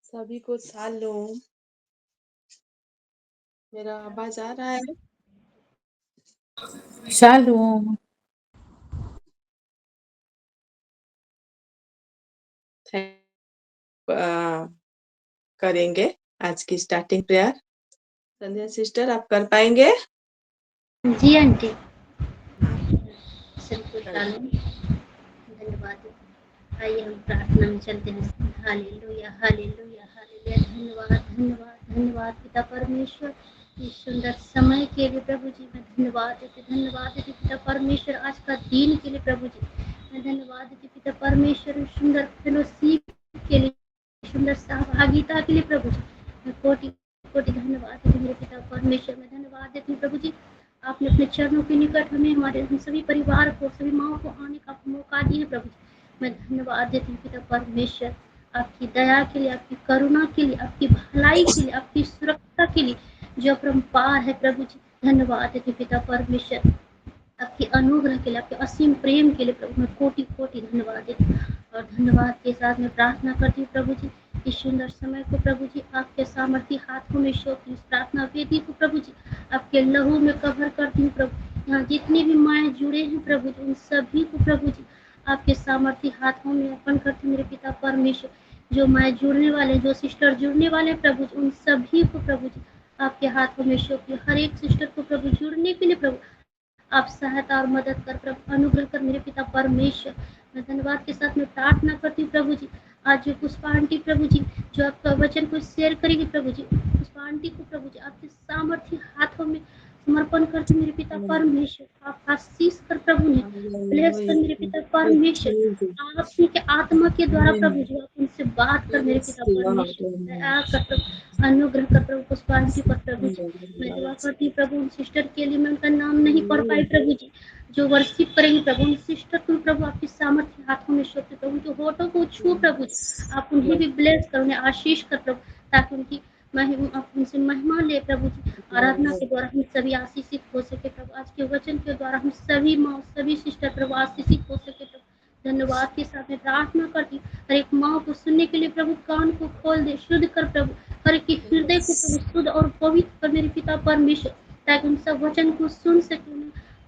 सभी को शालोम। मेरा आवाज आ रहा है? शालोम। करेंगे आज की स्टार्टिंग प्रेयर। संध्या सिस्टर, आप कर पाएंगे? जी आंटी। धन्यवाद। आइए हम प्रार्थना में चलते हैं। Hallelujah hallelujah hallelujah. धन्यवाद धन्यवाद धन्यवाद पिता परमेश्वर, इस सुंदर समय के लिए प्रभु जी मैं धन्यवाद देती पिता परमेश्वर, आज का दिन के लिए प्रभु जी मैं धन्यवाद देती पिता परमेश्वर, सुंदर फेलोशिप के लिए, सुंदर सहभागिता के लिए प्रभु जी मैं कोटि कोटि धन्यवाद देती मेरे पिता परमेश्वर। मैं धन्यवाद देती हूँ प्रभु जी, आपने अपने चरणों के निकट हमें, हमारे हम सभी परिवार को, सभी माओ को आने का मौका दिए प्रभु जी। मैं धन्यवाद देती हूँ पिता परमेश्वर, आपकी दया के लिए, आपकी करुणा के लिए, आपकी भलाई के लिए, आपकी सुरक्षा के लिए जो अपरंपार है प्रभु जी। धन्यवाद देती हूँ पिता परमेश्वर, आपके अनुग्रह के लिए, आपके असीम प्रेम के लिए प्रभु मैं कोटि कोटि धन्यवाद देती हूँ। और धन्यवाद के साथ मैं प्रार्थना करती हूँ प्रभु जी, इस सुंदर समय को प्रभु जी आपके सामर्थी हाथों में सौंपती हूँ। प्रार्थना वेदी को प्रभु जी आपके लहू में कवर करती हूँ प्रभु। यहाँ जितनी भी माएँ जुड़े हैं प्रभु जी, उन सभी को प्रभु जी आपके सामर्थी हाथों में अर्पण करती हूँ मेरे पिता परमेश्वर। जो माएँ जुड़ने वाले, जो सिस्टर जुड़ने वाले प्रभु जी, उन सभी को प्रभु जी आपके हाथों में सौंपती हूँ। हर एक सिस्टर को प्रभु जुड़ने के लिए प्रभु आप सहायता और मदद कर प्रभु, अनुग्रह कर मेरे पिता परमेश्वर। मैं धन्यवाद के साथ में प्रार्थना करती हूँ प्रभु जी, आज जो पुष्पा आंटी प्रभु जी जो आपका वचन को शेयर करेगी प्रभु जी, पुष्पा आंटी को प्रभु जी आपके सामर्थ्य हाथों में समर्पण करती मेरे पिता परमेश्वर। आप आशीष कर प्रभु ने ब्लेस कर मेरे पिता परमेश्वर, आप ही के आत्मा के द्वारा प्रभु जी आप उनसे बात कर मेरे पिता परमेश्वर। दया कर प्रभु, अनुग्रह कर प्रभु पुष्पा आंटी पर प्रभु जी। मैं दुआ करती हूँ प्रभु उन सिस्टर के लिए, मैं उनका नाम नहीं पढ़ पाई प्रभु जी, जो वर्शिप करेंगे प्रभु, उन सिस्टर को प्रभु आपकी सामर्थ्य हाथों में सौंपते प्रभु, उनके होठों को छू प्रभु जी, आप उन्हें भी ब्लेस कर, उन्हें आशीष कर प्रभु, ताकि उनकी आप उनसे महिमा ले प्रभु जी। आराधना के द्वारा हम सभी आशीषित हो सके प्रभु, आज के वचन के द्वारा हम सभी माँ सभी सिस्टर प्रभु आशीषित हो सके प्रभु। धन्यवाद के साथ में प्रार्थना करती, हर एक माँ को सुनने के लिए प्रभु कान को खोल दे, शुद्ध कर प्रभु, हर एक हृदय को प्रभु शुद्ध और पवित्र कर मेरे पिता परमेश्वर, ताकि उन सब वचन को सुन सके,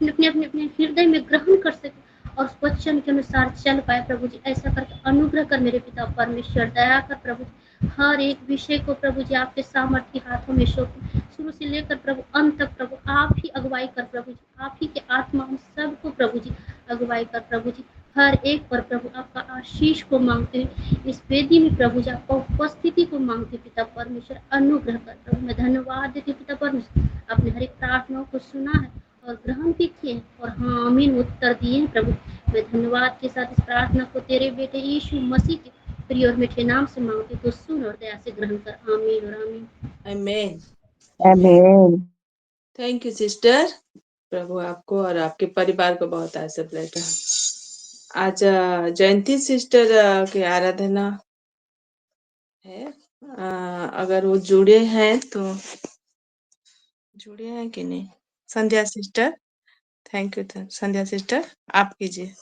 अपने अपने अपने हृदय में ग्रहण कर सके और उस वचन के अनुसार चल पाए प्रभु जी। ऐसा करके अनुग्रह कर मेरे पिता परमेश्वर, दया कर प्रभु जी, हर एक विषय को प्रभु जी आपके सामर्थ्य हाथों में सौंप, शुरू से लेकर प्रभु अंत तक प्रभु आप ही अगुवाई कर प्रभु जी, आप ही के आत्मा हम सबको प्रभु जी अगुवाई कर प्रभु जी। हर एक पर प्रभु आपका आशीष को मांगते हैं, इस वेदी में प्रभु जी आपका उपस्थिति को मांगते पिता परमेश्वर, अनुग्रह कर प्रभु। मैं धन्यवाद देती पिता परमेश्वर, आपने हर एक प्रार्थनाओं को सुना है और ग्रहण भी किए हैं और हाँ आमीन उत्तर दिए हैं प्रभु। मैं धन्यवाद के साथ इस प्रार्थना को तेरे बेटे यीशु मसीह के प्रिय और मीठे नाम से मांगते, तो सुन और दया से ग्रहण कर, आमीन और आमीन। आमीन। आमीन। थैंक यू सिस्टर, प्रभु आपको और आपके परिवार को बहुत आशीष देगा। आज जयंती सिस्टर की आराधना है, अगर वो जुड़े हैं तो जुड़े हैं कि नहीं? Sandhya sister, thank you Sandhya sister, आप कीजिए।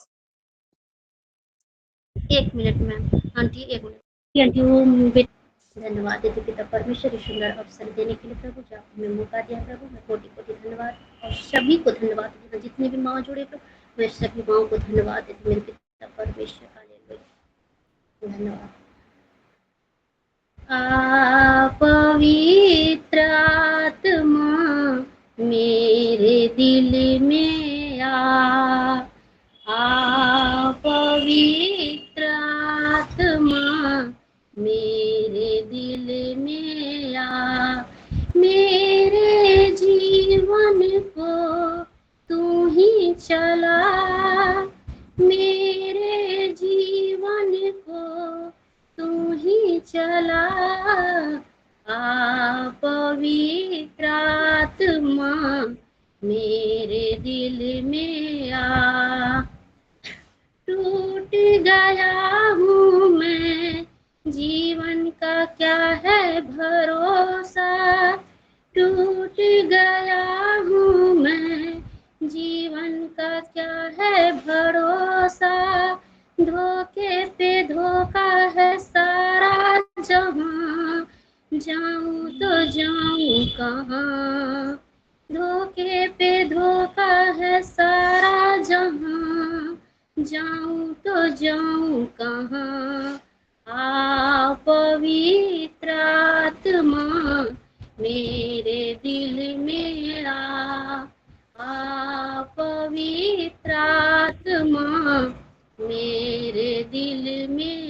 एक मिनट मैम, आंटी एक मिनट आंटी, वो धन्यवाद देते पिता परमेश्वर, इस सुंदर अवसर देने के लिए प्रभु, जो आपने मौका दिया प्रभु, मैं कोटि कोटि धन्यवाद और सभी को धन्यवाद देती, जितने भी माँ जुड़े प्रभु मैं सभी माँ को धन्यवाद देती मेरे पिता परमेश्वर। हालेलुया, धन्यवाद। पवित्र आत्मा मेरे दिल में पवित्र आत्मा मेरे दिल में मेरे जीवन को तू ही चला, मेरे जीवन को तू ही चला, पवित्र आत्मा मेरे दिल में टूट गया हूँ मैं, जीवन का क्या है भरोसा, टूट गया हूँ मैं, जीवन का क्या है भरोसा, धोखे पे धोखा है सारा जहाँ, जाऊं तो जाऊं कहाँ, धोखे पे धोखा है सारा जहाँ, जाऊं तो जाऊं कहाँ। आ पवित्र आत्मा मेरे दिल में आ पवित्र आत्मा मेरे दिल में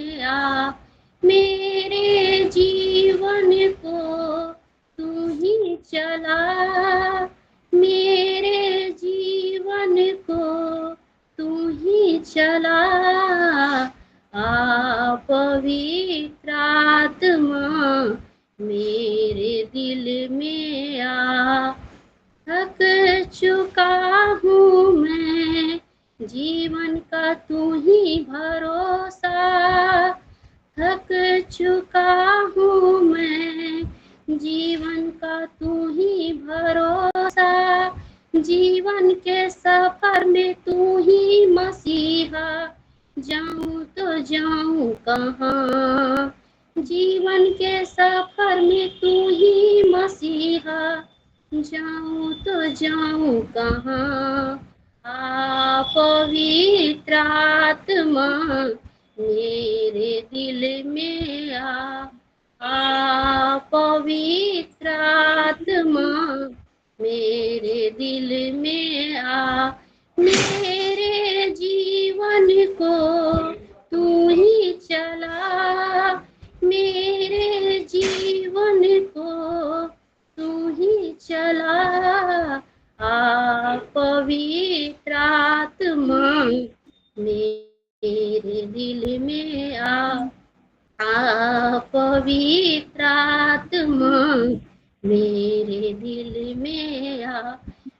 मेरे जीवन को तू ही चला, मेरे जीवन को तू ही चला। आ पवित्र आत्मा मेरे दिल में थक चुका हूँ मैं, जीवन का तू ही भरोसा, थक चुका हूँ मैं, जीवन का तू ही भरोसा, जीवन के सफर में तू ही मसीहा, जाऊं तो जाऊं कहाँ, जीवन के सफर में तू ही मसीहा, जाऊं तो जाऊं कहाँ। आ पवित्र आत्मा मेरे दिल में पवित्र आत्मा मेरे दिल में मेरे जीवन को तू ही चला, मेरे जीवन को तू ही चला। पवित्र आत्मा मेरे दिल में पवित्र आत्मा मेरे दिल में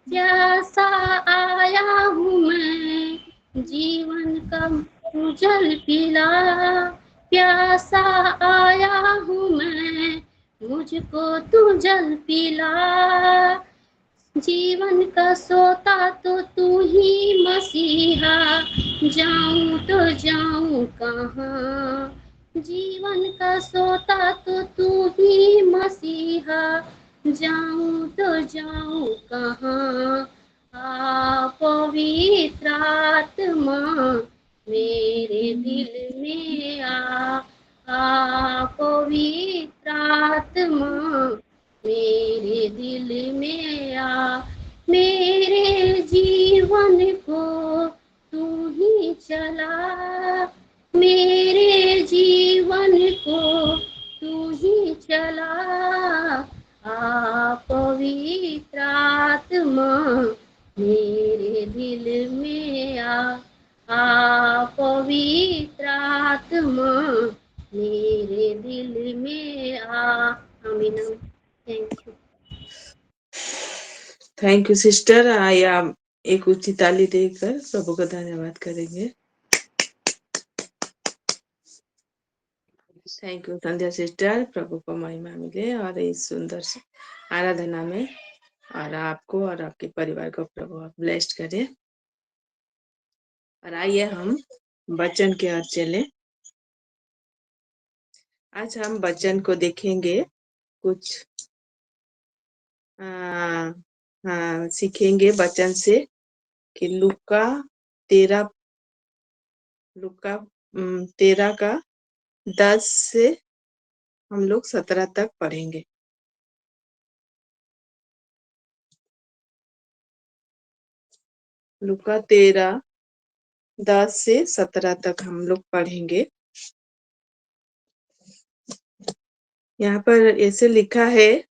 प्यासा आया हूँ मैं, जीवन का जल पिला, प्यासा आया हूँ मैं, मुझको तू जल पिला, जीवन का सोता तो तू ही मसीहा, जाऊं तो जाऊं कहाँ, जीवन का सोता तो तू ही मसीहा, जाऊं तो जाऊं कहाँ। पवित्र आत्मा मेरे दिल में पवित्र आत्मा मेरे दिल में मेरे जीवन को तू ही चला, मेरे जीवन को तू ही चला। पवित्र आत्मा मेरे दिल में पवित्र आत्मा मेरे दिल में आमीन। Thank you. Thank you sister. आइए एक ऊंची ताली देकर प्रभु का धन्यवाद करेंगे। Thank you Sandhya sister. प्रभु को महिमा मिले और इस सुंदर आराधना में और आपको और आपके परिवार को प्रभु ब्लेस्ड करे। और आइए हम वचन की ओर चले। आज हम वचन को देखेंगे, कुछ सीखेंगे वचन से कि लूका 13 का 10 से हम लोग 17 तक पढ़ेंगे। लूका 13 10 से 17 तक हम लोग पढ़ेंगे। यहाँ पर ऐसे लिखा है,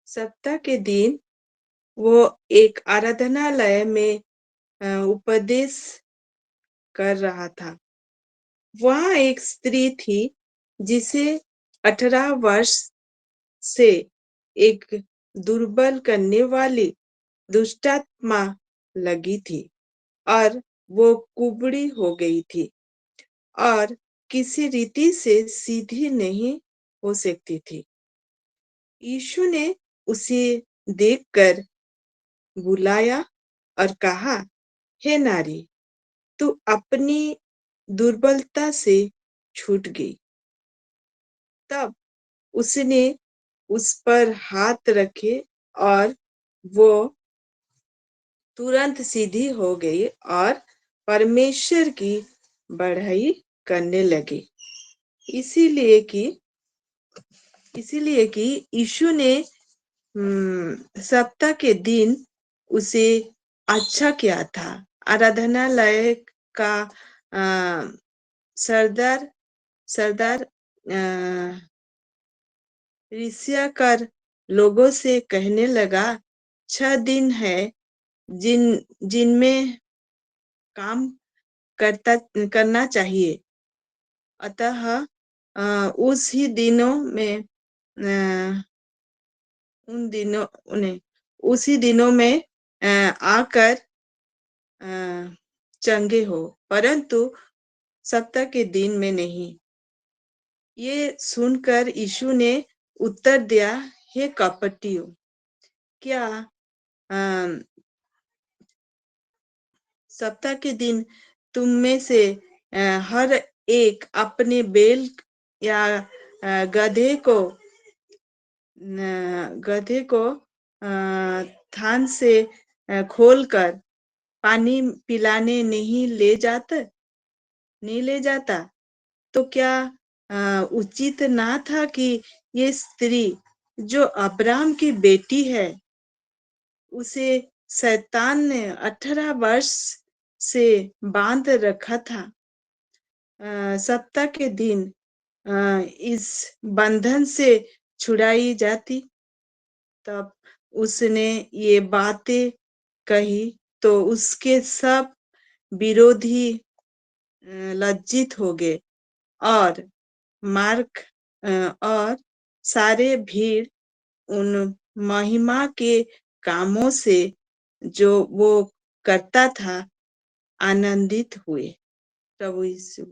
सप्ताह के दिन वो एक आराधनालय में उपदेश कर रहा था। वहाँ एक स्त्री थी जिसे 18 वर्ष से एक दुर्बल करने वाली दुष्टात्मा लगी थी और वो कुबड़ी हो गई थी और किसी रीति से सीधी नहीं हो सकती थी। यीशु ने उसे देखकर बुलाया और कहा, हे नारी, तू अपनी दुर्बलता से छूट गई। तब उसने उस पर हाथ रखे और वो तुरंत सीधी हो गई और परमेश्वर की बढ़ाई करने लगी। इसीलिए कि यीशु ने सप्ताह के दिन उसे अच्छा किया था। आराधनालय का सरदार सरदार ईर्ष्या कर लोगों से कहने लगा, 6 दिन है जिनमें काम करना चाहिए। अतः उस ही दिनों में उसी दिनों में आकर चंगे हो, परंतु सप्ताह के दिन में नहीं। ये सुनकर यीशु ने उत्तर दिया, हे कपटियों, क्या सप्ताह के दिन तुम में से हर एक अपने बैल या गधे को थान से खोलकर पानी पिलाने नहीं ले जाता, तो क्या उचित ना था कि ये स्त्री जो अब्राहम की बेटी है, उसे शैतान ने 18 वर्ष से बांध रखा था, सप्ताह के दिन इस बंधन से छुड़ाई जाती। तब उसने ये बातें कही तो उसके सब विरोधी लज्जित हो गए और मार्क और सारे भीड़ उन महिमा के कामों से जो वो करता था आनंदित हुए। प्रभु यीशु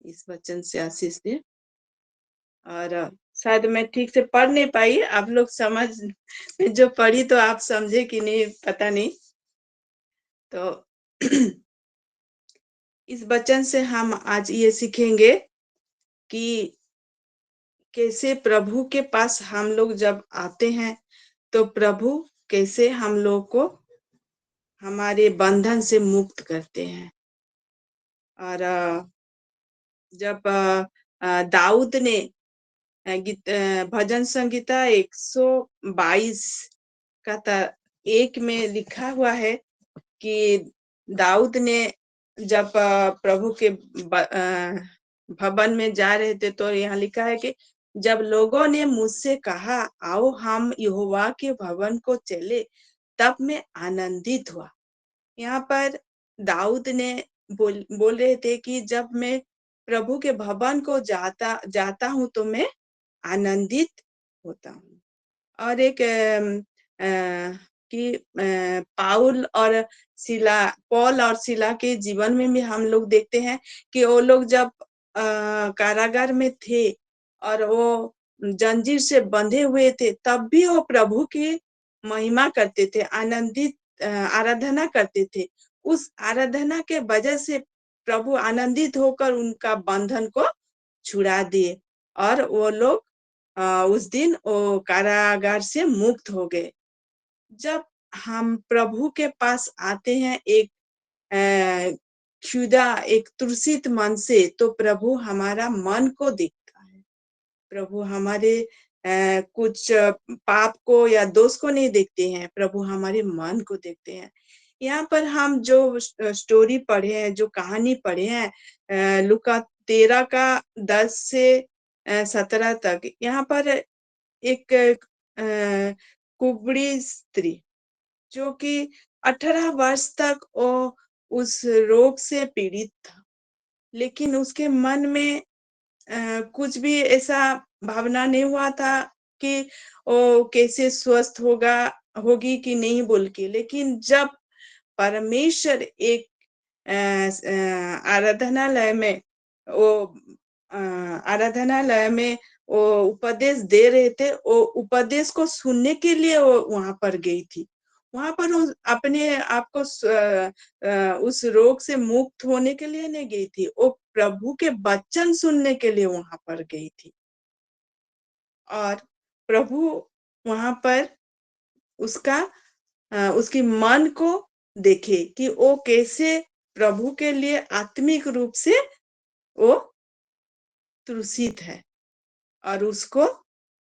इस वचन से आशीष दे। और शायद मैं ठीक से पढ़ नहीं पाई, आप लोग समझ में जो पढ़ी तो आप समझे कि नहीं पता नहीं। तो इस वचन से हम आज ये सीखेंगे कि कैसे प्रभु के पास हम लोग जब आते हैं तो प्रभु कैसे हम लोग को हमारे बंधन से मुक्त करते हैं। और जब दाऊद ने भजन संगीता 122 का 1 में लिखा हुआ है कि दाऊद ने जब प्रभु के भवन में जा रहे थे, तो यहाँ लिखा है कि जब लोगों ने मुझसे कहा, आओ हम यहोवा के भवन को चले, तब मैं आनंदित हुआ। यहाँ पर दाऊद ने बोल रहे थे कि जब मैं प्रभु के भवन को जाता हूँ तो मैं आनंदित होता हूँ। और एक कि पौल और सिला के जीवन में भी हम लोग देखते हैं कि वो लोग जब कारागार में थे और वो जंजीर से बंधे हुए थे, तब भी वो प्रभु की महिमा करते थे, आराधना करते थे। उस आराधना के वजह से प्रभु आनंदित होकर उनका बंधन को छुड़ा दिए और वो लोग उस दिन वो कारागार से मुक्त हो गए। जब हम प्रभु के पास आते हैं एक एक तुलसित मन से, तो प्रभु हमारा मन को देखता है। प्रभु हमारे कुछ पाप को या दोष को नहीं देखते हैं, प्रभु हमारे मन को देखते हैं। यहाँ पर हम जो स्टोरी पढ़े हैं, जो कहानी पढ़े हैं, लूका 13 का 10 से 17 तक, यहाँ पर एक कुबड़ी स्त्री जो कि 18 वर्ष तक वो उस रोग से पीड़ित था, लेकिन उसके मन में कुछ भी ऐसा भावना नहीं हुआ था कि वो कैसे स्वस्थ होगी कि नहीं बोल के। लेकिन जब परमेश्वर एक आराधनालय में वो उपदेश दे रहे थे, वो उपदेश को सुनने के लिए वो वहां पर गई थी। वहां पर अपने आप को उस रोग से मुक्त होने के लिए नहीं गई थी, वो प्रभु के वचन सुनने के लिए वहां पर गई थी। और प्रभु वहां पर उसकी मन को देखे कि वो कैसे प्रभु के लिए आत्मिक रूप से वो त्रुषित है, और उसको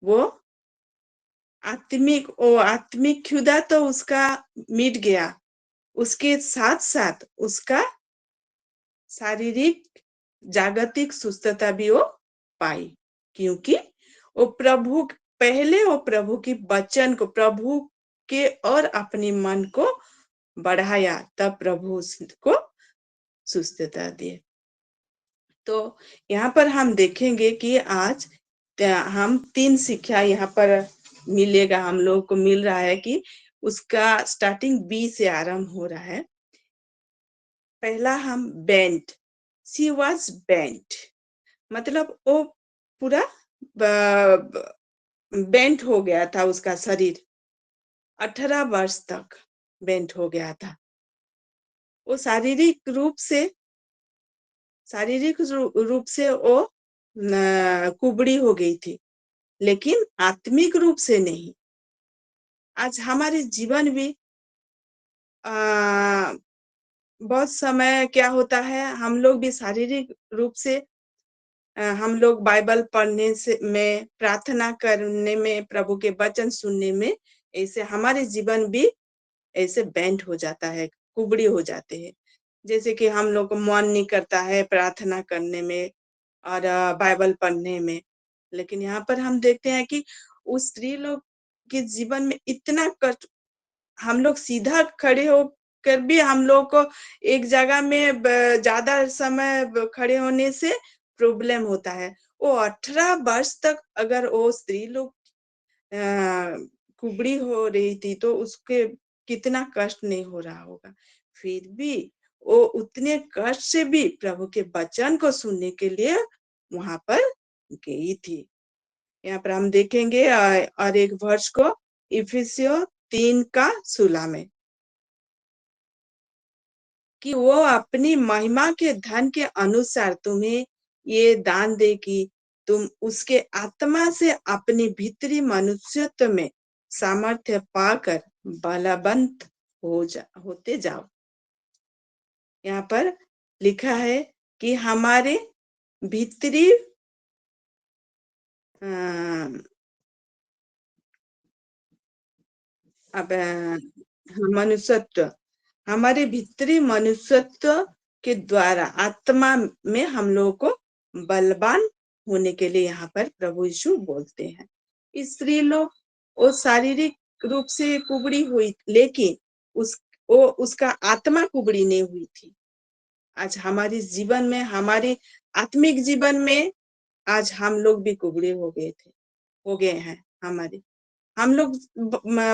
वो आत्मिक क्षुधा तो उसका मिट गया, उसके साथ साथ उसका शारीरिक जागतिक सुस्थता भी वो पाई, क्योंकि वो प्रभु की वचन को, प्रभु के और अपने मन को बढ़ाया, तब प्रभु उसको सुस्थता दिए। तो यहाँ पर हम देखेंगे कि आज हम 3 शिक्षा यहाँ पर मिलेगा, हम लोग को मिल रहा है कि उसका स्टार्टिंग बी से आरंभ हो रहा है। पहला हम बेंट, शी वॉज बेंट, मतलब वो पूरा बेंट हो गया था, उसका शरीर 18 वर्ष तक बेंट हो गया था। वो शारीरिक रूप से वो कुबड़ी हो गई थी, लेकिन आत्मिक रूप से नहीं। आज हमारे जीवन भी बहुत समय क्या होता है, हम लोग भी शारीरिक रूप से हम लोग बाइबल पढ़ने से में, प्रार्थना करने में, प्रभु के वचन सुनने में, ऐसे हमारे जीवन भी ऐसे बेंट हो जाता है, कुबड़ी हो जाते हैं। जैसे कि हम लोग को मन नहीं करता है प्रार्थना करने में और बाइबल पढ़ने में। लेकिन यहाँ पर हम देखते हैं कि उस स्त्री लोग के जीवन में इतना कष्ट, हम लोग सीधा खड़े होकर भी हम लोग को एक जगह में ज्यादा समय खड़े होने से प्रॉब्लम होता है। वो 18 वर्ष तक अगर वो स्त्री लोग कुबड़ी हो रही थी, तो उसके कितना कष्ट नहीं हो रहा होगा। फिर भी वो उतने कष्ट से भी प्रभु के वचन को सुनने के लिए वहां पर गई थी। यहाँ पर हम देखेंगे और एक वर्ष को इफिसियों 3:16 में, कि वो अपनी महिमा के धन के अनुसार तुम्हें ये दान दे कि तुम उसके आत्मा से अपनी भीतरी मनुष्यत्व में सामर्थ्य पाकर बलवंत होते जाओ। यहाँ पर लिखा है कि हमारे भीतरी अब मनुष्यत्व, हमारे भीतरी मनुष्यत्व के द्वारा आत्मा में हम लोगों को बलवान होने के लिए यहाँ पर प्रभु यीशु बोलते हैं। स्त्री लोग वो शारीरिक रूप से कुबड़ी हुई, लेकिन उसका आत्मा कुबड़ी नहीं हुई थी। आज हमारे जीवन में, हमारे आत्मिक जीवन में आज हम लोग भी कुबड़े हो गए हैं। हम लोग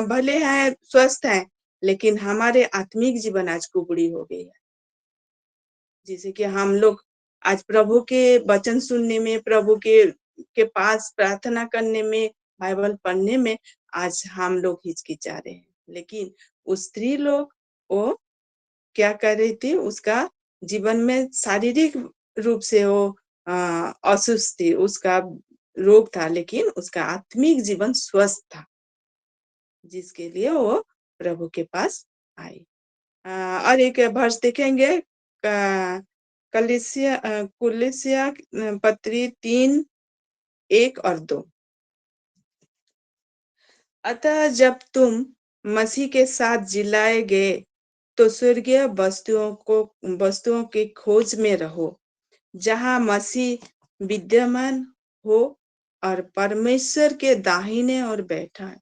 भले हैं, स्वस्थ हैं, लेकिन हमारे आत्मिक जीवन आज कुबड़ी हो गई है। जैसे कि हम लोग आज प्रभु के वचन सुनने में, प्रभु के पास प्रार्थना करने में, बाइबल पढ़ने में आज हम लोग हिचकिचा रहे हैं। लेकिन उस स्त्री लोग वो क्या कर रही थी, उसका जीवन में शारीरिक रूप से वो असुस्थ थी, उसका रोग था, लेकिन उसका आत्मिक जीवन स्वस्थ था, जिसके लिए वो प्रभु के पास आई। और एक वर्ष देखेंगे, कुलिसिया पत्री 3:1-2। अतः जब तुम मसीह के साथ जिलाए गए, तो स्वर्गीय वस्तुओं की खोज में रहो, जहां मसीह विद्यमान हो और परमेश्वर के दाहिने ओर बैठा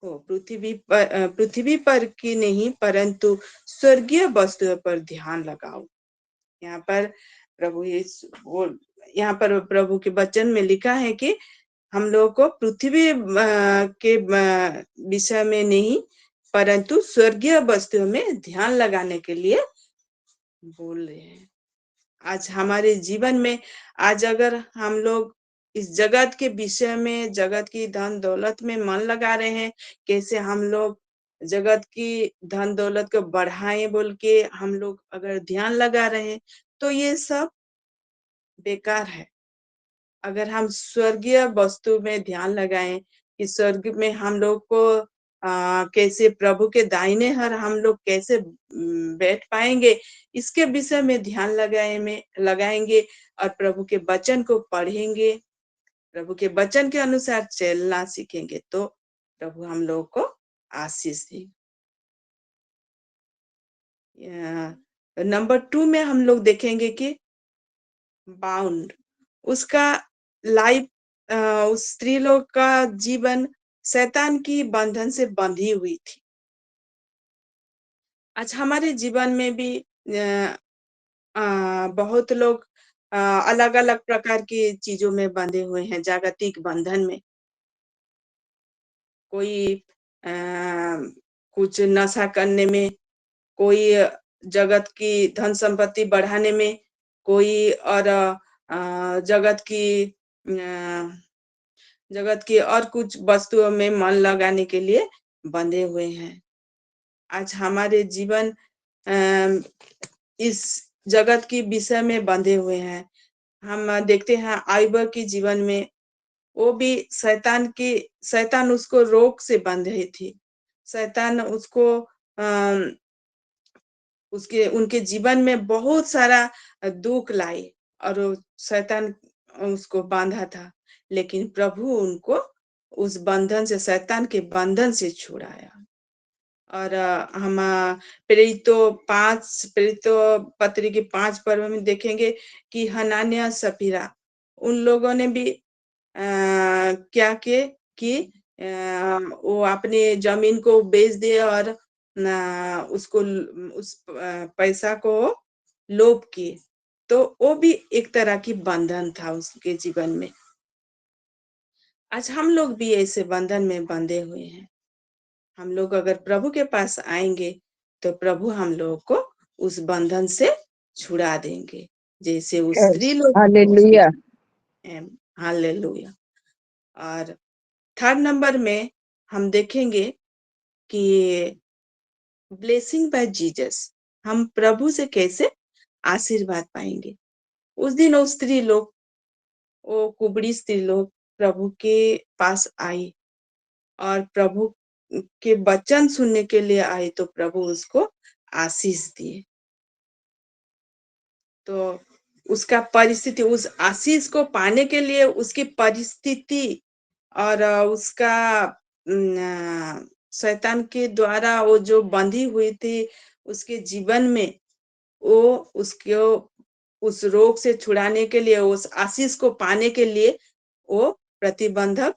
हो। पृथ्वी पर की नहीं, परंतु स्वर्गीय वस्तुओं पर ध्यान लगाओ। यहाँ पर यहाँ पर प्रभु के वचन में लिखा है कि हम लोगों को पृथ्वी के विषय में नहीं, परंतु स्वर्गीय वस्तुओं में ध्यान लगाने के लिए बोल रहे हैं। आज हमारे जीवन में, आज अगर हम लोग इस जगत के विषय में, जगत की धन दौलत में मन लगा रहे हैं, कैसे हम लोग जगत की धन दौलत को बढ़ाएं बोल के हम लोग अगर ध्यान लगा रहे हैं, तो ये सब बेकार है। अगर हम स्वर्गीय वस्तु में ध्यान लगाएं कि स्वर्ग में हम लोग को कैसे प्रभु के दाहिने हर हम लोग कैसे बैठ पाएंगे, इसके विषय में ध्यान लगाएंगे और प्रभु के वचन को पढ़ेंगे, प्रभु के वचन के अनुसार चलना सीखेंगे, तो प्रभु हम लोग को आशीष देंगे। नंबर 2 में हम लोग देखेंगे कि बाउंड, उसका लाइफ, उस स्त्री लोग का जीवन शैतान की बंधन से बंधी हुई थी। आज हमारे जीवन में भी बहुत लोग अलग अलग प्रकार की चीजों में बंधे हुए हैं, जागतिक बंधन में। कोई कुछ नशा करने में, कोई जगत की धन संपत्ति बढ़ाने में, कोई और जगत की और कुछ वस्तुओं में मन लगाने के लिए बंधे हुए हैं। आज हमारे जीवन इस जगत की विषय में बंधे हुए हैं। हम देखते हैं आयुब के जीवन में, वो भी शैतान उसको रोग से बंधे थी। शैतान उसको उनके जीवन में बहुत सारा दुख लाई और शैतान उसको बांधा था, लेकिन प्रभु उनको उस बंधन से, शैतान के बंधन से छुड़ाया। और हम प्रेरितों पत्री के 5 पर्व में देखेंगे कि हनान्याह सफीरा उन लोगों ने भी क्या किए कि वो अपने जमीन को बेच दिए और उसको उस पैसा को लोभ किए, तो वो भी एक तरह की बंधन था उसके जीवन में। आज हम लोग भी ऐसे बंधन में बंधे हुए हैं। हम लोग अगर प्रभु के पास आएंगे तो प्रभु हम लोग को उस बंधन से छुड़ा देंगे, जैसे उस स्त्री लोग हालेलुया। हालेलुया। और 3rd नंबर में हम देखेंगे कि ब्लेसिंग बाय जीसस, हम प्रभु से कैसे आशीर्वाद पाएंगे। उस दिन वो स्त्री लोग, वो कुबड़ी स्त्री लोग प्रभु के पास आई और प्रभु के वचन सुनने के लिए आई, तो प्रभु उसको आशीष दिए। तो उसका परिस्थिति, उस आशीष को पाने के लिए उसकी परिस्थिति और उसका शैतान के द्वारा वो जो बंधी हुई थी उसके जीवन में, वो उसको उस रोग से छुड़ाने के लिए, उस आशीष को पाने के लिए वो प्रतिबंधक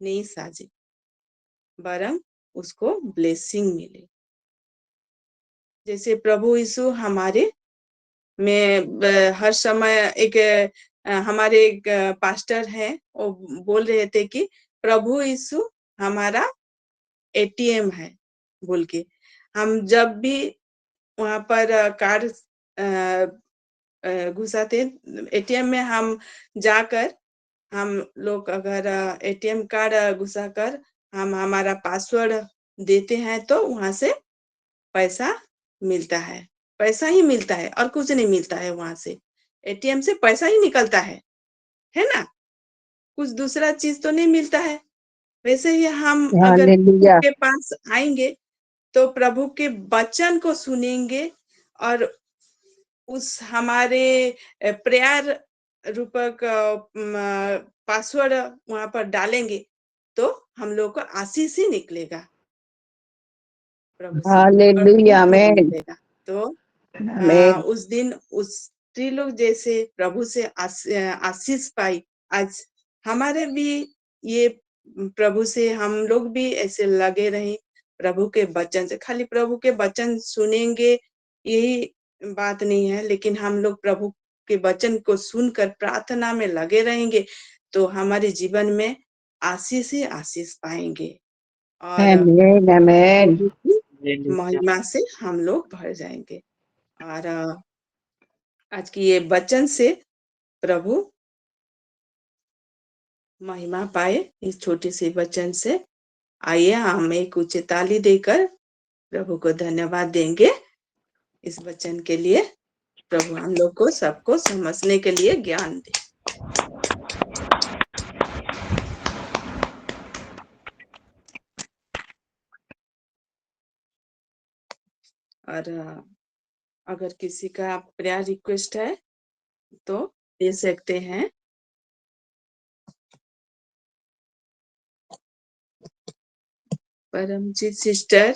नहीं साजे, वरन उसको ब्लेसिंग मिले। जैसे प्रभु यीशु हमारे में हर समय हमारे एक पास्टर हैं, वो बोल रहे थे कि प्रभु यीशु हमारा एटीएम है बोल के। हम जब भी वहां पर कार्ड घुसाते, एटीएम में हम जाकर, हम लोग अगर एटीएम कार्ड घुसाकर हम हमारा पासवर्ड देते हैं तो वहां से पैसा मिलता है, पैसा ही मिलता है और कुछ नहीं मिलता है। वहां से एटीएम से पैसा ही निकलता है ना, कुछ दूसरा चीज तो नहीं मिलता है। वैसे ही हम अगर प्रभु हालेलुया। के पास आएंगे तो प्रभु के वचन को सुनेंगे और उस हमारे प्रेयर रूपक पासवर्ड वहां पर डालेंगे तो हम लोग को आशीष ही निकलेगा प्रभु से और हालेलुया। कुछ नहीं आमेन। मिलेगा। तो आमेन। उस दिन उस स्त्री लोग जैसे प्रभु से आशीष पाई, आज हमारे भी ये प्रभु से हम लोग भी ऐसे लगे रहे, प्रभु के वचन से। खाली प्रभु के वचन सुनेंगे यही बात नहीं है, लेकिन हम लोग प्रभु के वचन को सुनकर प्रार्थना में लगे रहेंगे तो हमारे जीवन में आशीष ही आशीष पाएंगे और आमेन। आमेन। प्रभु की महिमा से हम लोग भर जाएंगे। और आज की ये वचन से प्रभु महिमा पाए, इस छोटे से वचन से। आइए हम एक उच्च ताली देकर प्रभु को धन्यवाद देंगे इस वचन के लिए। प्रभु हम लोग को सबको समझने के लिए ज्ञान दे। और अगर किसी का प्रेयर रिक्वेस्ट है तो दे सकते हैं। परमजीत सिस्टर।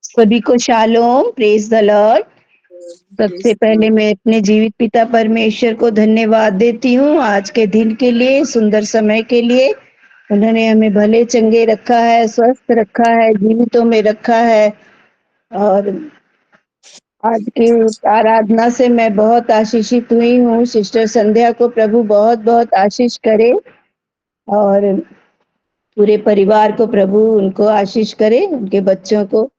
सभी को शालोम, प्रेज द लॉर्ड। सबसे पहले मैं अपने जीवित पिता परमेश्वर को धन्यवाद देती हूँ आज के दिन के लिए, सुंदर समय के लिए। उन्होंने हमें भले चंगे रखा है, स्वस्थ रखा है, जीवितों में रखा है। और आज की आराधना से मैं बहुत आशीषित हुई हूँ। सिस्टर संध्या को प्रभु बहुत बहुत आशीष करे और पूरे परिवार को प्रभु उनको आशीष करे, उनके बच्चों को।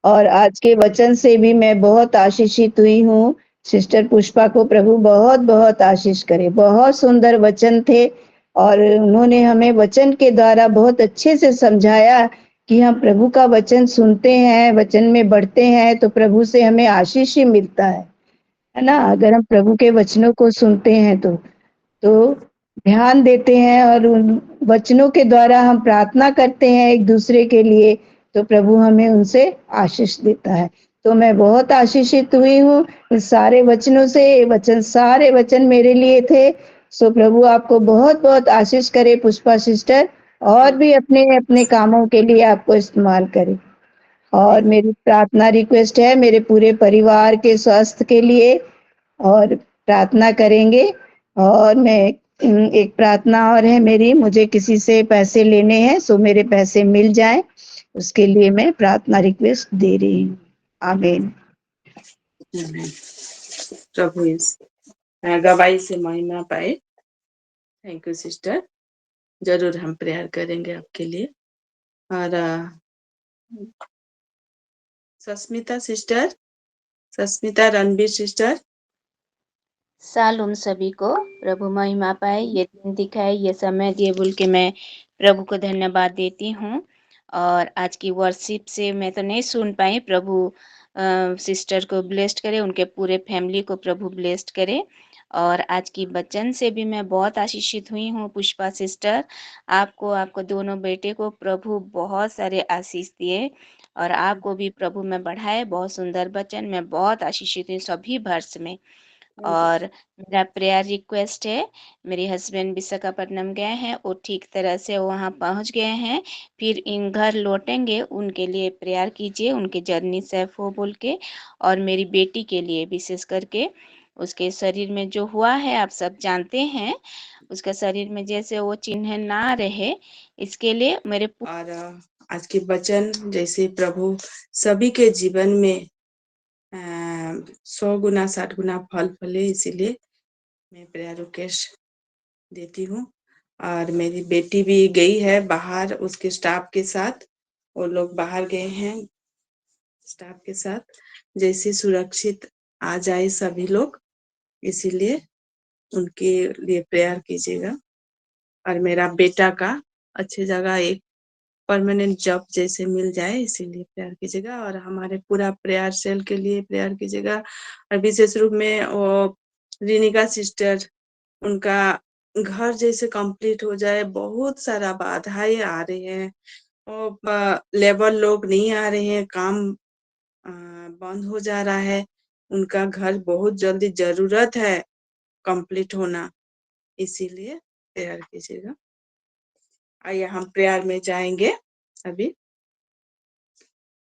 और आज के वचन से भी मैं बहुत आशीषित हुई हूँ। सिस्टर पुष्पा को प्रभु बहुत बहुत आशीष करे। बहुत सुंदर वचन थे और उन्होंने हमें वचन के द्वारा बहुत अच्छे से समझाया कि हम प्रभु का वचन सुनते हैं, वचन में बढ़ते हैं तो प्रभु से हमें आशीष ही मिलता है ना। अगर हम प्रभु के वचनों को सुनते हैं तो ध्यान देते हैं और उन वचनों के द्वारा हम प्रार्थना करते हैं एक दूसरे के लिए, तो प्रभु हमें उनसे आशीष देता है। तो मैं बहुत आशीषित हुई हूँ इस सारे वचनों से। सारे वचन मेरे लिए थे। सो प्रभु आपको बहुत बहुत आशीष करे पुष्पा सिस्टर, और भी अपने अपने कामों के लिए आपको इस्तेमाल करे। और मेरी प्रार्थना रिक्वेस्ट है मेरे पूरे परिवार के स्वास्थ्य के लिए, और प्रार्थना करेंगे। और मैं एक प्रार्थना और है मेरी, मुझे किसी से पैसे लेने हैं, सो मेरे पैसे मिल जाएं, उसके लिए मैं प्रार्थना रिक्वेस्ट दे रही हूँ। आमीन। प्रभु इस गवाही से महिमा पाए। Thank you sister. जरूर हम प्रेयर करेंगे आपके लिए। और Sasmita sister, Sasmita Ranbir sister. Shalom सभी को, प्रभु महिमा पाए, ये दिन दिखाए, ये समय दिए बोल के मैं प्रभु को धन्यवाद देती हूँ। और आज की वर्शिप से मैं तो नहीं सुन पाई, प्रभु सिस्टर को ब्लेस्ड करे, उनके पूरे फैमिली को प्रभु ब्लेस्ड करे। और आज की वचन से भी मैं बहुत आशीषित हुई हूँ पुष्पा सिस्टर। आपको, आपको दोनों बेटे को प्रभु बहुत सारे आशीष दिए और आपको भी प्रभु में बढ़ाए। बहुत सुंदर वचन, मैं बहुत आशीषित हुई सभी वर्ष में। और मेरा प्रेयर रिक्वेस्ट है, मेरे हस्बैंड विशाखापट्टनम गए हैं, वो ठीक तरह से वहाँ पहुँच गए हैं, फिर इन घर लौटेंगे, उनके लिए प्रेयर कीजिए, उनकी जर्नी सेफ हो बोल के। और मेरी बेटी के लिए विशेष करके, उसके शरीर में जो हुआ है आप सब जानते हैं, उसका शरीर में जैसे वो चिन्ह ना रहे, इसके लिए मेरे और आज के वचन जैसे प्रभु सभी के जीवन में 100 गुना 60 गुना फल फले, इसीलिए मैं प्रेयर रिक्वेस्ट देती हूँ। और मेरी बेटी भी गई है बाहर उसके स्टाफ के साथ, वो लोग बाहर गए हैं स्टाफ के साथ, जैसे सुरक्षित आ जाए सभी लोग, इसीलिए उनके लिए प्रेयर कीजिएगा। और मेरा बेटा का अच्छी जगह एक परमानेंट जॉब जैसे मिल जाए, इसीलिए प्रेयर कीजिएगा। और हमारे पूरा प्रेयर सेल के लिए प्रेयर कीजिएगा। और विशेष रूप में वो रिनिका सिस्टर, उनका घर जैसे कंप्लीट हो जाए। बहुत सारा बाधाएं आ रही हैं, लेबर लोग नहीं आ रहे हैं, काम बंद हो जा रहा है। उनका घर बहुत जल्दी जरूरत है कंप्लीट होना, इसीलिए प्रेयर कीजिएगा। आइए हम प्रेयर में जाएंगे अभी।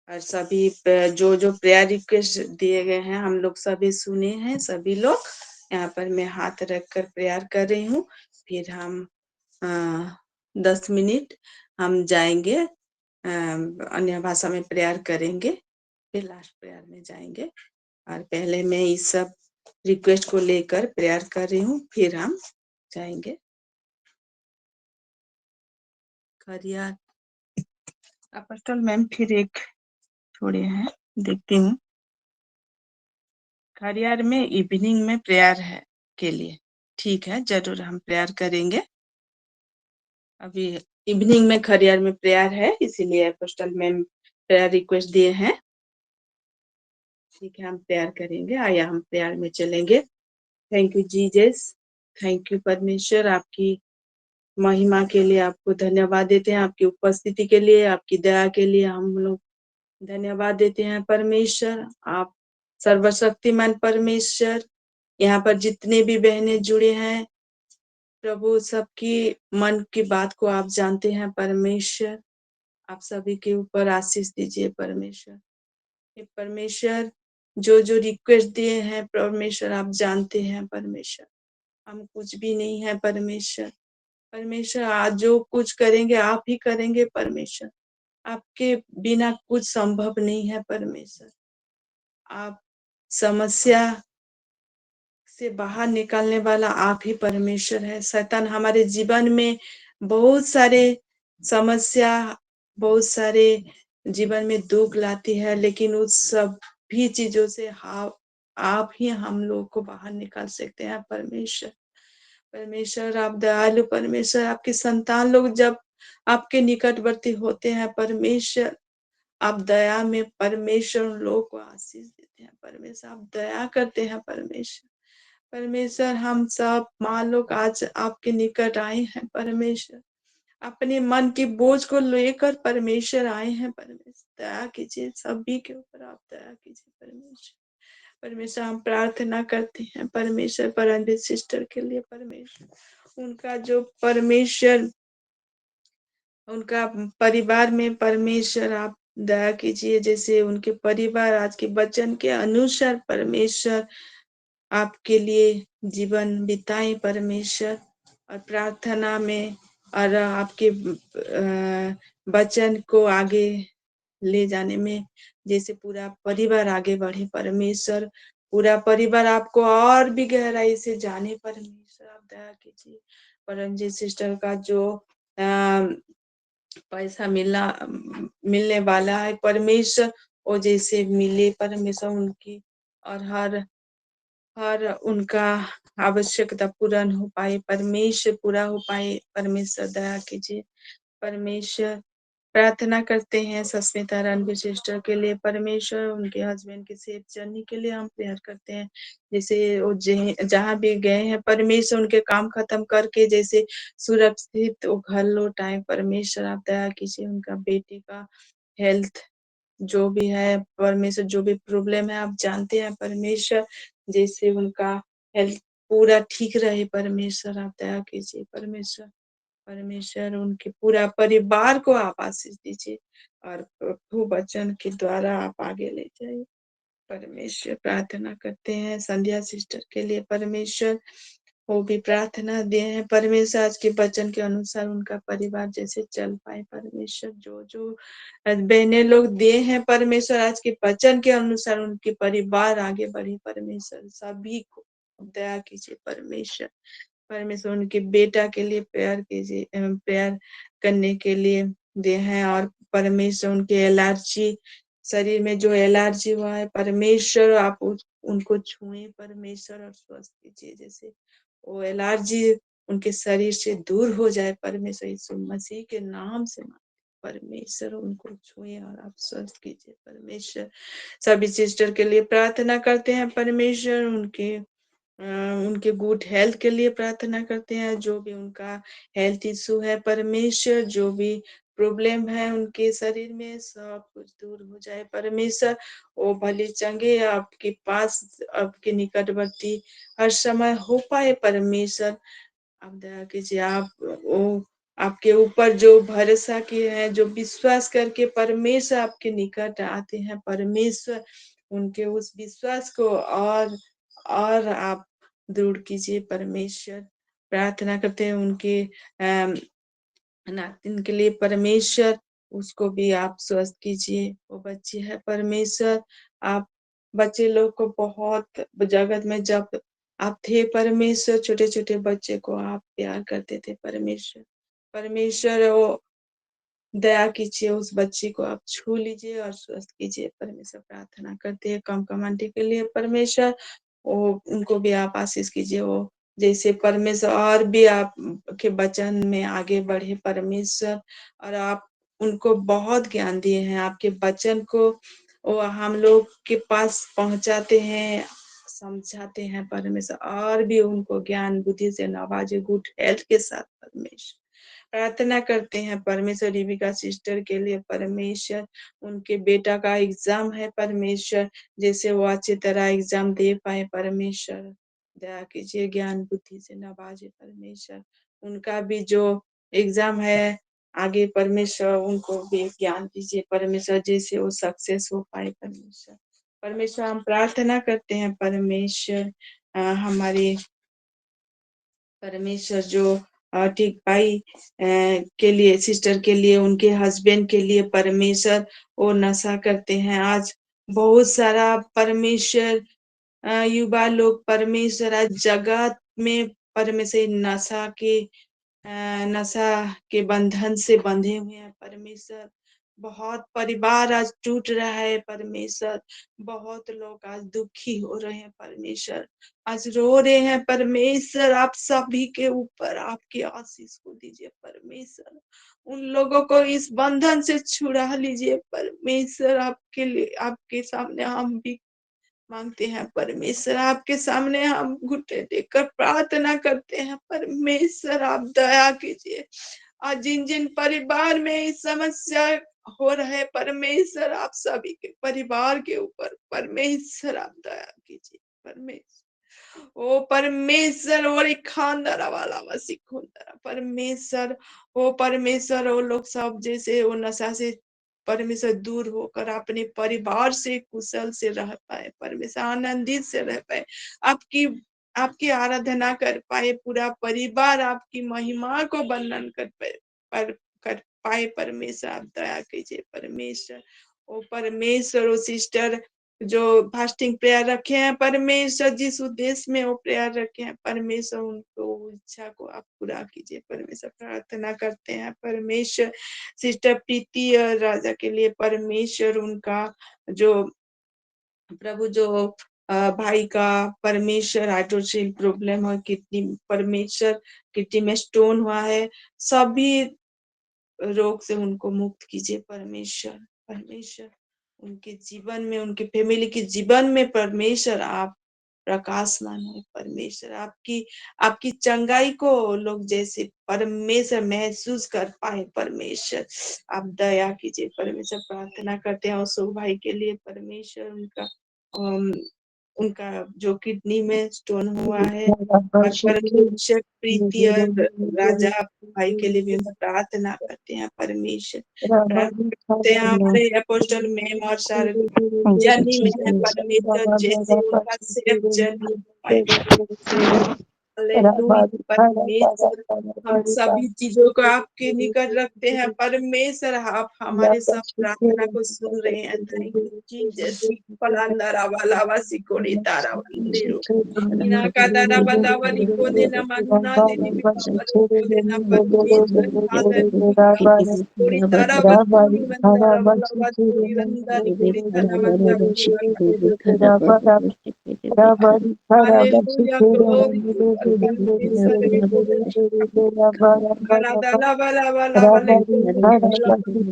और सभी जो जो प्रेयर रिक्वेस्ट दिए गए हैं हम लोग सभी सुने हैं। सभी लोग यहाँ पर मैं हाथ रखकर प्रेयर कर रही हूँ। फिर हम 10 मिनट हम जाएंगे, अन्य भाषा में प्रेयर करेंगे, फिर लास्ट प्रेयर में जाएंगे। और पहले मैं इस सब रिक्वेस्ट को लेकर प्रेयर कर रही हूँ, फिर हम जाएंगे। खरियार अपोस्टल मैम फिर एक छोड़े हैं, देखती हूँ। खरियार में इवनिंग में प्रेयर है के लिए, ठीक है, जरूर हम प्रेयर करेंगे। अभी इवनिंग में खरियार में प्रेयर है, इसीलिए अपोस्टल मैम प्रेयर रिक्वेस्ट दिए हैं। ठीक है, हम प्रेयर करेंगे। आया हम प्रेयर में चलेंगे। Thank you Jesus, thank you परमेश्वर, आपकी महिमा के लिए आपको धन्यवाद देते हैं, आपकी उपस्थिति के लिए, आपकी दया के लिए हम लोग धन्यवाद देते हैं परमेश्वर, आप सर्वशक्तिमान परमेश्वर। यहाँ पर जितने भी बहनें जुड़े हैं प्रभु, सबकी मन की बात को आप जानते हैं परमेश्वर। आप सभी के ऊपर आशीष दीजिए परमेश्वर। हे परमेश्वर, जो जो रिक्वेस्ट दिए हैं परमेश्वर आप जानते हैं परमेश्वर। हम कुछ भी नहीं है परमेश्वर। परमेश्वर आज जो कुछ करेंगे आप ही करेंगे परमेश्वर। आपके बिना कुछ संभव नहीं है परमेश्वर। आप समस्या से बाहर निकालने वाला आप ही परमेश्वर है। शैतान हमारे जीवन में बहुत सारे समस्या, बहुत सारे जीवन में दुख लाती है, लेकिन उस सब भी चीजों से आप ही हम लोग को बाहर निकाल सकते हैं परमेश्वर। परमेश्वर आप दयालु परमेश्वर, आपके संतान लोग जब आपके निकटवर्ती होते हैं परमेश्वर, आप दया में परमेश्वर उन लोगों को आशीष देते हैं परमेश्वर। आप दया करते हैं परमेश्वर। परमेश्वर हम सब माँ लोग आज आपके निकट आए हैं परमेश्वर। अपने मन की बोझ को लेकर परमेश्वर आए हैं परमेश्वर। दया कीजिए सभी के ऊपर, आप दया कीजिए परमेश्वर। परमेश्वर हम प्रार्थना करते हैं परमेश्वर परमजीत सिस्टर के लिए परमेश्वर। उनका जो परमेश्वर उनका परिवार में परमेश्वर आप दया कीजिए, जैसे उनके परिवार आज के वचन के अनुसार परमेश्वर आपके लिए जीवन बिताए परमेश्वर, और प्रार्थना में और आपके वचन को आगे ले जाने में जैसे पूरा परिवार आगे बढ़े परमेश्वर। पूरा परिवार आपको और भी गहराई से जाने परमेश्वर आप दया कीजिए। परमजीत सिस्टर का जो पैसा मिलने वाला है परमेश्वर, वो जैसे मिले परमेश्वर उनकी, और हर उनका आवश्यकता पूर्ण हो पाए परमेश्वर, पूरा हो पाए परमेश्वर दया कीजिए परमेश्वर। प्रार्थना करते हैं सस्मिता रणवीर सिस्टर के लिए परमेश्वर, उनके हस्बैंड की सेफ जर्नी के लिए हम प्रेयर करते हैं। जैसे वो जहाँ भी गए हैं परमेश्वर उनके काम खत्म करके जैसे सुरक्षित वो घर लौट आए परमेश्वर आप दया कीजिए। उनका बेटी का हेल्थ जो भी है परमेश्वर, जो भी प्रॉब्लम है आप जानते हैं परमेश्वर, जैसे उनका हेल्थ पूरा ठीक रहे परमेश्वर आप दया कीजिए परमेश्वर। परमेश्वर उनके पूरा परिवार को आप आशीष दीजिए, और प्रभु वचन के द्वारा आप आगे ले जाइए परमेश्वर। प्रार्थना करते हैं संध्या सिस्टर के लिए परमेश्वर, वो भी प्रार्थना दिए हैं परमेश्वर, आज के वचन के अनुसार उनका परिवार जैसे चल पाए परमेश्वर। जो जो बहने लोग दिए हैं परमेश्वर, आज के वचन के अनुसार उनके परिवार आगे बढ़े परमेश्वर। सभी को दया कीजिए परमेश्वर। परमेश्वर उनके बेटा के लिए प्रेयर कीजिए, प्रेयर करने के लिए दिए हैं, और परमेश्वर उनके एलर्जी, शरीर में जो एलर्जी हुआ है परमेश्वर आप उनको छुए परमेश्वर और स्वस्थ कीजिए। जैसे वो एलर्जी उनके शरीर से दूर हो जाए परमेश्वर, यीशु मसीह के नाम से परमेश्वर उनको छुए और आप स्वस्थ कीजिए परमेश्वर। सभी सिस्टर के लिए प्रार्थना करते हैं परमेश्वर, उनके गुड हेल्थ के लिए प्रार्थना करते हैं। जो भी उनका हेल्थ इशू है परमेश्वर, जो भी प्रॉब्लम है उनके शरीर में सब कुछ दूर हो जाए परमेश्वर। वो भले चंगे आपके पास, आपके निकटवर्ती हर समय हो पाए परमेश्वर। आप दया कीजिए। आप वो आपके ऊपर जो भरोसा किए हैं, जो विश्वास करके परमेश्वर आपके निकट आते हैं परमेश्वर, उनके उस विश्वास को और आप दृढ़ कीजिए परमेश्वर। प्रार्थना करते हैं उनके नातिन के लिए परमेश्वर, उसको भी आप स्वस्थ कीजिए। वो बच्ची है परमेश्वर, आप बच्चे लोग को बहुत जगत में जब आप थे परमेश्वर, छोटे छोटे बच्चे को आप प्यार करते थे परमेश्वर। परमेश्वर वो दया कीजिए, उस बच्ची को आप छू लीजिए और स्वस्थ कीजिए परमेश्वर। प्रार्थना करते हैं कम आंटी के लिए परमेश्वर, वो उनको भी आप आशीष कीजिए। वो जैसे परमेश्वर और भी आप के वचन में आगे बढ़े परमेश्वर, और आप उनको बहुत ज्ञान दिए हैं। आपके वचन को वो हम लोग के पास पहुंचाते हैं, समझाते हैं परमेश्वर, और भी उनको ज्ञान बुद्धि से नवाजे, गुड हेल्थ के साथ परमेश्वर। प्रार्थना करते हैं परमेश्वर रिबिका सिस्टर के लिए। परमेश्वर उनके बेटा का एग्जाम है परमेश्वर, जैसे वो अच्छी तरह एग्जाम दे पाए परमेश्वर दया कीजिए, ज्ञान बुद्धि से नवाजे परमेश्वर। उनका भी जो एग्जाम है आगे परमेश्वर उनको भी ज्ञान दीजिए परमेश्वर, जैसे वो सक्सेस हो पाए परमेश्वर। परमेश्वर हम प्रार्थना करते हैं परमेश्वर हमारी परमेश्वर जो ठीक भाई के लिए सिस्टर के लिए, उनके हस्बैंड के लिए परमेश्वर वो नशा करते हैं। आज बहुत सारा परमेश्वर युवा लोग परमेश्वर आज जगत में परमेश्वर नशा के बंधन से बंधे हुए हैं परमेश्वर। बहुत परिवार आज टूट रहा है परमेश्वर, बहुत लोग आज दुखी हो रहे हैं परमेश्वर, आज रो रहे हैं परमेश्वर। आप सभी के ऊपर आपकी आशीष को दीजिए परमेश्वर, उन लोगों को इस बंधन से छुड़ा लीजिए परमेश्वर। आपके लिए आपके सामने हम भी मांगते हैं परमेश्वर, आपके सामने हम घुटने टेकर प्रार्थना करते हैं परमेश्वर, आप दया कीजिए। आज जिन जिन परिवार में इस समस्या हो रहे परमेश्वर, आप सभी के परिवार के ऊपर परमेश्वर आप दया कीजिए परमेश्वर। ओ परमेश्वर और एक खानदारा वाला वसिकुंदरा परमेश्वर, ओ परमेश्वर वो लोग सब जैसे वो नशा से परमेश्वर दूर होकर अपने परिवार से कुशल से रह पाए परमेश्वर, आनंदित से रह पाए, आपकी आपकी आराधना कर पाए, पूरा परिवार आपकी महिमा को वर्णन कर पाए परमेश्वर, आप दया कीजिए परमेश्वर। ओ परमेश्वर वो सिस्टर जो फास्टिंग प्रेयर रखे हैं परमेश्वर, जिस उद्देश्य में वो प्रेयर रखे हैं परमेश्वर, उनको इच्छा को आप पूरा कीजिए परमेश्वर। प्रार्थना करते हैं परमेश्वर सिस्टर प्रीति और राजा के लिए परमेश्वर, उनका जो प्रभु जो भाई का परमेश्वर हाइड्रोसिल प्रॉब्लम है, किडनी परमेश्वर किडनी में स्टोन हुआ है, सभी रोग से उनको मुक्त कीजिए परमेश्वर। परमेश्वर उनके जीवन में, उनके फैमिली के जीवन में परमेश्वर आप प्रकाशमान है परमेश्वर, आपकी आपकी चंगाई को लोग जैसे परमेश्वर महसूस कर पाए परमेश्वर, आप दया कीजिए परमेश्वर। प्रार्थना करते हैं अशोक भाई के लिए परमेश्वर, उनका जो किडनी में स्टोन हुआ है, और परमेश्वर प्रीति और राजा भाई के लिए भी हम प्रार्थना करते हैं परमेश्वर। प्रार्थना करते हैं हमारे अपोस्टल में और सारे जर्नी में है परमेश्वर, जैसे उनका सेफ जर्नी पाए परमेश्वर। हालेलुया परमेश्वर, हम सभी चीजों को आपके निकट रखते हैं परमेश्वर, आप हमारे सब प्रार्थना को सुन रहे हैं। Thank you Jesus. पलांदारा वाला वासी कोड़ी तारा वंदिरो इना का दारा बदावरी को देना मनुना देवी बिपावरो को देना परमेश्वर। हालेलुया कोड़ी तारा वस्तुरी वंदारा वाला वस्तुरी वंदारी कोड़ी तारा वंदारा हालेलुया ग्लोरी टू गॉड परमेश्वर रे कोदे Baradala bala bala bale kuri bala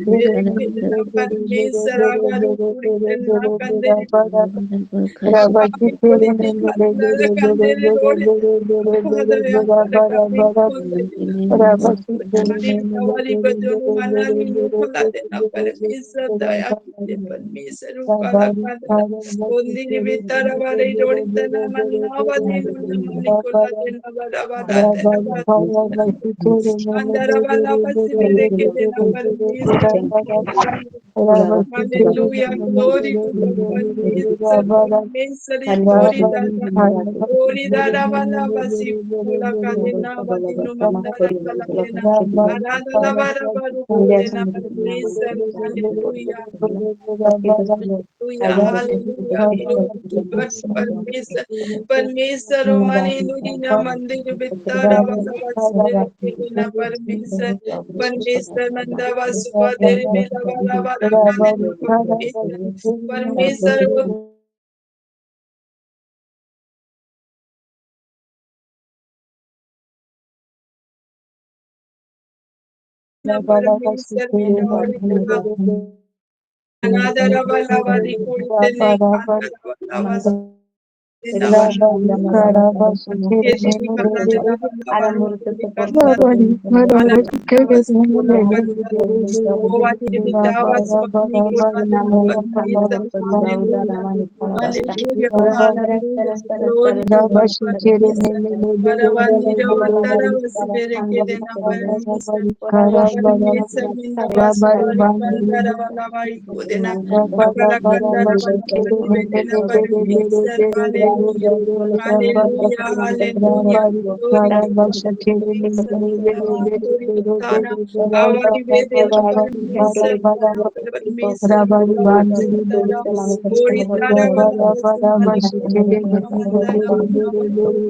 dere kede na परमेश्वर आगारू कुड़ी ना कंदे kuri di kandere kandere रोड़ी Father akala kami konde हमारी हमारी बजोनु मना मीनू खोला देना परमेश्वर दया कीजिए परमेश्वर काला काला ओंदी भीतर वाले जोड़ी तना मन्ना वाली नुना मनी खोला देना बड़ा बड़ा देना बड़ा अंदर वाला बस तेरे के देना परमेश्वर हालेलुया ग्लोरी टू गॉड परमेश्वर परमेश्वर ग्लोरी दादा वाला बसी खोला का देना वाली नु मंदारा कला देना आराधना बारा बारू को देना परमेश्वर hallelujah hallelujah hallelujah glory to God परमेश्वर परमेश्वर ओ मनी नुरी ना मंदिर बितारा वाला वसरे के ना परमेश्वर परमेश्वर नंदा सुबह देवी बेला वाला वाला का देना परमेश्वर परमेश्वर वो ना परमेश्वर बेटा और बेटा अनादर वाला वाली कोड़ी ते नहीं खानदार वाला Glory to God, permission. Paravandira Vasibere Kedena Permission. O permission Mindava Sumari Bandara Valavai Kodena. Akala Kandara Valavai Vedena Permission. Hallelujah. Hallelujah. Hallelujah. Glory to God. Permission. Paravanduri Vitana. Avari Vedena Permission. Permission. Glory to God. Glory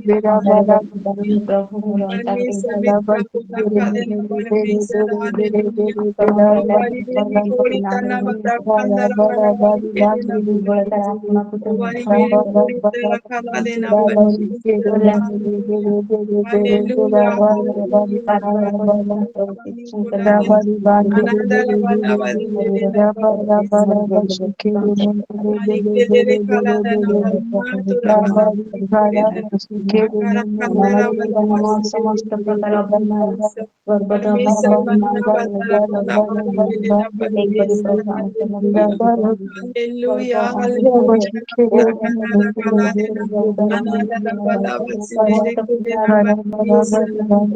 Tara Valavai परमेश्वर भी प्रभु रखा देना परमेश्वर hallelujah हमारी baby कोड़ी तना बता अंदर वाला वाली के देना हमारी बेबी कोड़ी तरह खा देना परमेश्वर हालेलुया हालेलुया हालेलुया वाली कोड़ा देना अनादर वाला वाली के देना परमेश्वर हमारी के दे खाला देना महिमा तो रवा के देना आकारा खंडरा वाला वासी परमेश्वर बंदा बंदरा वाला वाली के देना परमेश्वर हालेलुया हालेलुया हालेलुया अनादा काला देना अनादा वाला वासी मेरे के देना परमेश्वर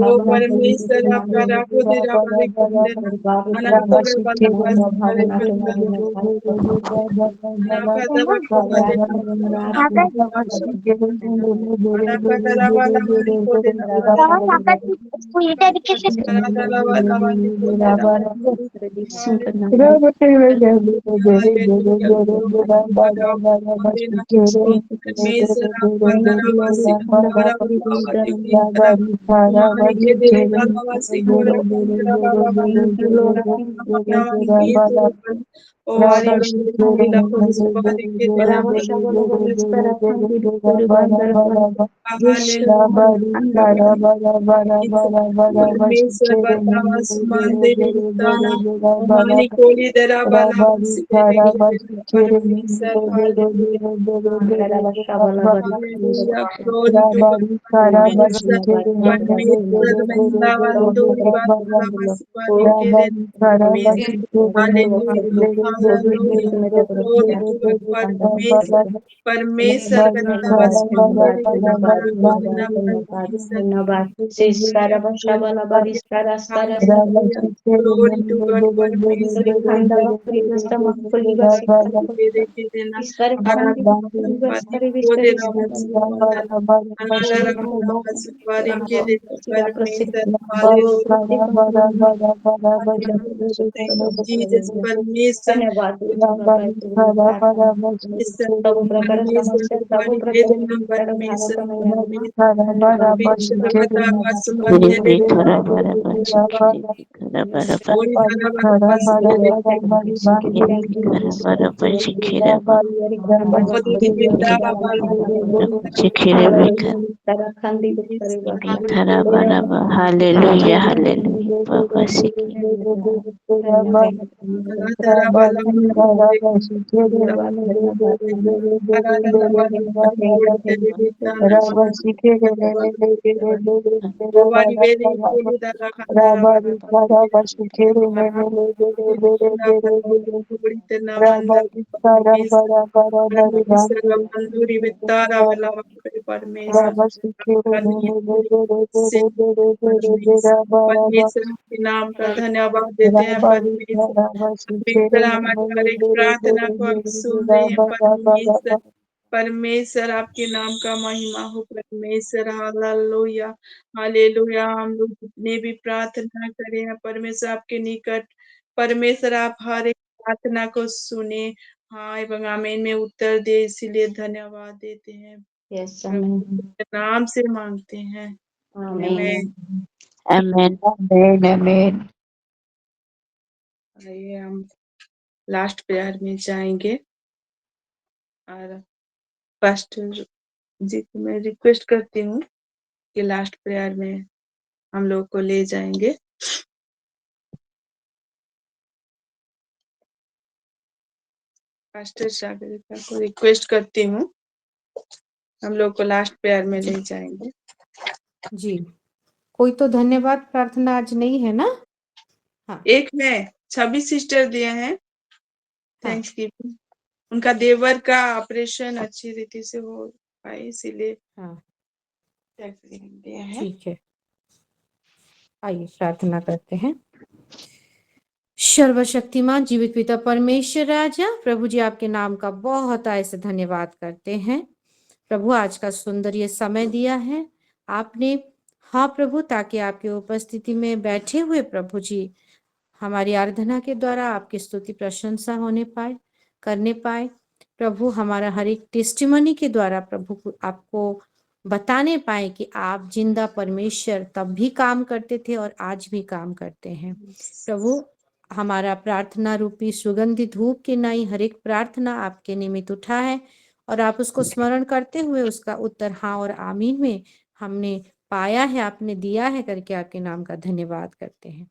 ओ परमेश्वर आपका राखो दे रहा है देना अनादा वाला वासी मेरे के अनादा वाला देना अनादा वाला वाली को देना अनादा वाला वाली को देना हालेलुया देना ओ परमेश्वर आपका नरवासी बंदरा बाबा जी तेरा हमारे के देरे नरवासी कोड़ा बंदरा बाबा बाबा वाली की तो ओ वाली वाली कोड़ी ला वाली के देना परमेश्वर बतावा सुमान देवी विताना हमारी कोली दरा वाला सिरे के देना परमेश्वर hallelujah hallelujah glory to God परमेश्वर परमेश्वर बंदा बंदूरी बाता वाली के देना परमेश्वर hallelujah hallelujah glory to God परमेश्वर परमेश्वर बतावा सुमान देवी विताना को देना परमेश्वर Hallelujah. Glory to God. Permission. Thank you, Jesus. Permission. Permission. Permission. Permission. Ori dara bara basi bere odi di beta bala ori Hallelujah, hallelujah. Baba Siki. dara bala dara bala ori di beta na Ovari vere kuli dara kandara bara kuli dara kuli tena manda परमेश्वर बंधुरी वितारा वाला परमेश्वर परमेश्वर के नाम का धन्यवाद देते हैं परमेश्वर परमेश्वर हमारी हर एक प्रार्थना को आप सुन रहे हैं परमेश्वर परमेश्वर आपके नाम का महिमा हो परमेश्वर हालेलुया हालेलुया हम लोग जितने भी प्रार्थना करें हैं परमेश्वर आपके निकट परमेश्वर आप हर एक प्रार्थना को सुने हाँ एवं आमीन में उत्तर दे इसीलिए धन्यवाद देते हैं Yes, amen. नाम से मांगते हैं Amen. Amen. Amen. आइए हम लास्ट प्रेयर में जाएंगे और पास्टर जी को मैं रिक्वेस्ट करती हूँ कि लास्ट प्रेयर में हम लोग को ले जाएंगे पास्टर सागरिका को रिक्वेस्ट करती हूँ हम लोग को लास्ट प्रेयर में ले जाएंगे। जी, कोई तो धन्यवाद प्रार्थना आज नहीं है ना? हाँ, एक है 26 सिस्टर दिए हैं थैंक्स गिविंग। उनका देवर का ऑपरेशन अच्छी रीति से हो पाए इसीलिए हाँ, थैंक्सगिविंग दिए हैं। ठीक है। आइए प्रार्थना करते हैं। सर्वशक्तिमान जीवित पिता परमेश्वर राजा, प्रभु जी आपके नाम का बहुत आय से धन्यवाद करते हैं। प्रभु आज का सुंदर ये समय दिया है आपने, हाँ प्रभु, ताकि आपकी उपस्थिति में बैठे हुए प्रभु जी हमारी आराधना के द्वारा आपकी स्तुति प्रशंसा होने पाए, करने पाए। प्रभु हमारा हर एक टेस्टिमनी के द्वारा प्रभु आपको बताने पाए कि आप जिंदा परमेश्वर तब भी काम करते थे और आज भी काम करते हैं। प्रभु हमारा प्रार्थना रूपी सुगंधित धूप के नाई हर एक प्रार्थना आपके निमित्त उठा है और आप उसको स्मरण करते हुए उसका उत्तर हाँ और आमीन में हमने पाया है, आपने दिया है करके आपके नाम का धन्यवाद करते हैं।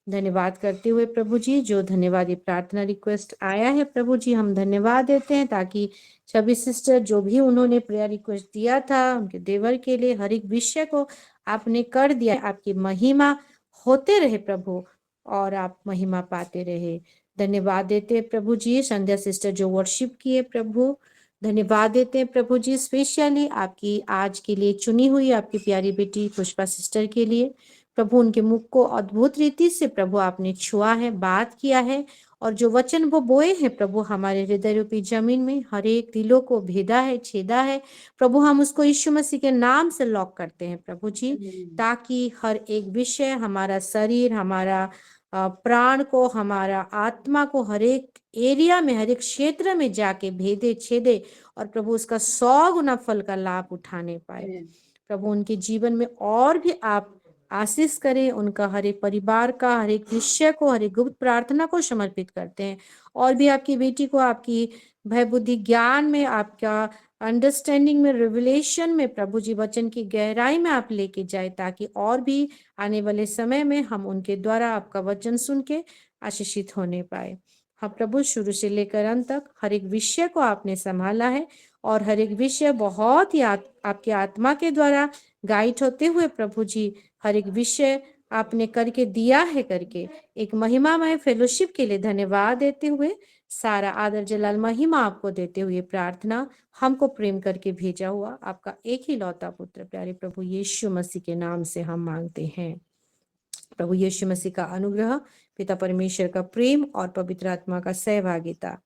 धन्यवाद करते हुए प्रभु जी जो धन्यवाद ये प्रार्थना रिक्वेस्ट आया है प्रभु जी हम धन्यवाद देते हैं, ताकि सभी सिस्टर जो भी उन्होंने प्रेयर रिक्वेस्ट दिया था उनके देवर के लिए हर एक विषय को आपने कर दिया। आपकी महिमा होते रहे प्रभु और आप महिमा पाते रहे। धन्यवाद देते हैं प्रभु जी संध्या सिस्टर जो वर्शिप किए प्रभु, धन्यवाद देते हैं प्रभु जी स्पेशली आपकी आज के लिए चुनी हुई आपकी प्यारी बेटी पुष्पा सिस्टर के लिए। प्रभु उनके मुख को अद्भुत रीति से प्रभु आपने छुआ है, बात किया है और जो वचन वो बोए हैं प्रभु हमारे हृदय रूपी जमीन में हर एक दिलों को भेदा है, छेदा है प्रभु। हम उसको यीशु मसीह के नाम से लॉक करते हैं प्रभु जी, ताकि हर एक विषय हमारा शरीर, हमारा प्राण को, हमारा आत्मा को हर एक एरिया में, हर एक क्षेत्र में जाके भेदे, छेदे और प्रभु उसका 100 गुना फल का लाभ उठाने पाए। प्रभु उनके जीवन में और भी आप आशीष करें, उनका हर एक परिवार का हर एक विषय को, हर एक गुप्त प्रार्थना को समर्पित करते हैं। और भी आपकी बेटी को आपकी भय बुद्धि ज्ञान में, आपका अंडरस्टैंडिंग में, रिविलेशन में प्रभु जी वचन की गहराई में आप लेके जाए, ताकि और भी आने वाले समय में हम उनके द्वारा आपका वचन सुन के आशीषित होने पाए। हाँ प्रभु, शुरू से लेकर अंत तक हर एक विषय को आपने संभाला है और हर एक विषय बहुत ही आपके आत्मा के द्वारा गाइड होते हुए प्रभु जी हर एक विषय आपने करके दिया है, करके एक महिमामय फेलोशिप के लिए धन्यवाद देते हुए सारा आदर जलाल महिमा आपको देते हुए प्रार्थना हमको प्रेम करके भेजा हुआ आपका एक ही लौता पुत्र प्यारे प्रभु यीशु मसीह के नाम से हम मांगते हैं। प्रभु यीशु मसीह का अनुग्रह, पिता परमेश्वर का प्रेम और पवित्र आत्मा का सहभागिता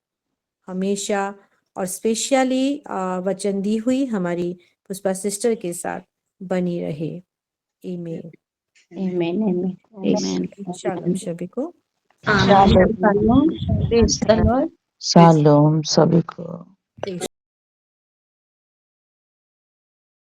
हमेशा और स्पेशली वचन दी हुई हमारी पुष्पा सिस्टर के साथ बनी रहे। आमीन। आमेन आमेन। शालोम सभी को। Shalom. Praise the Lord. Shalom सभी को।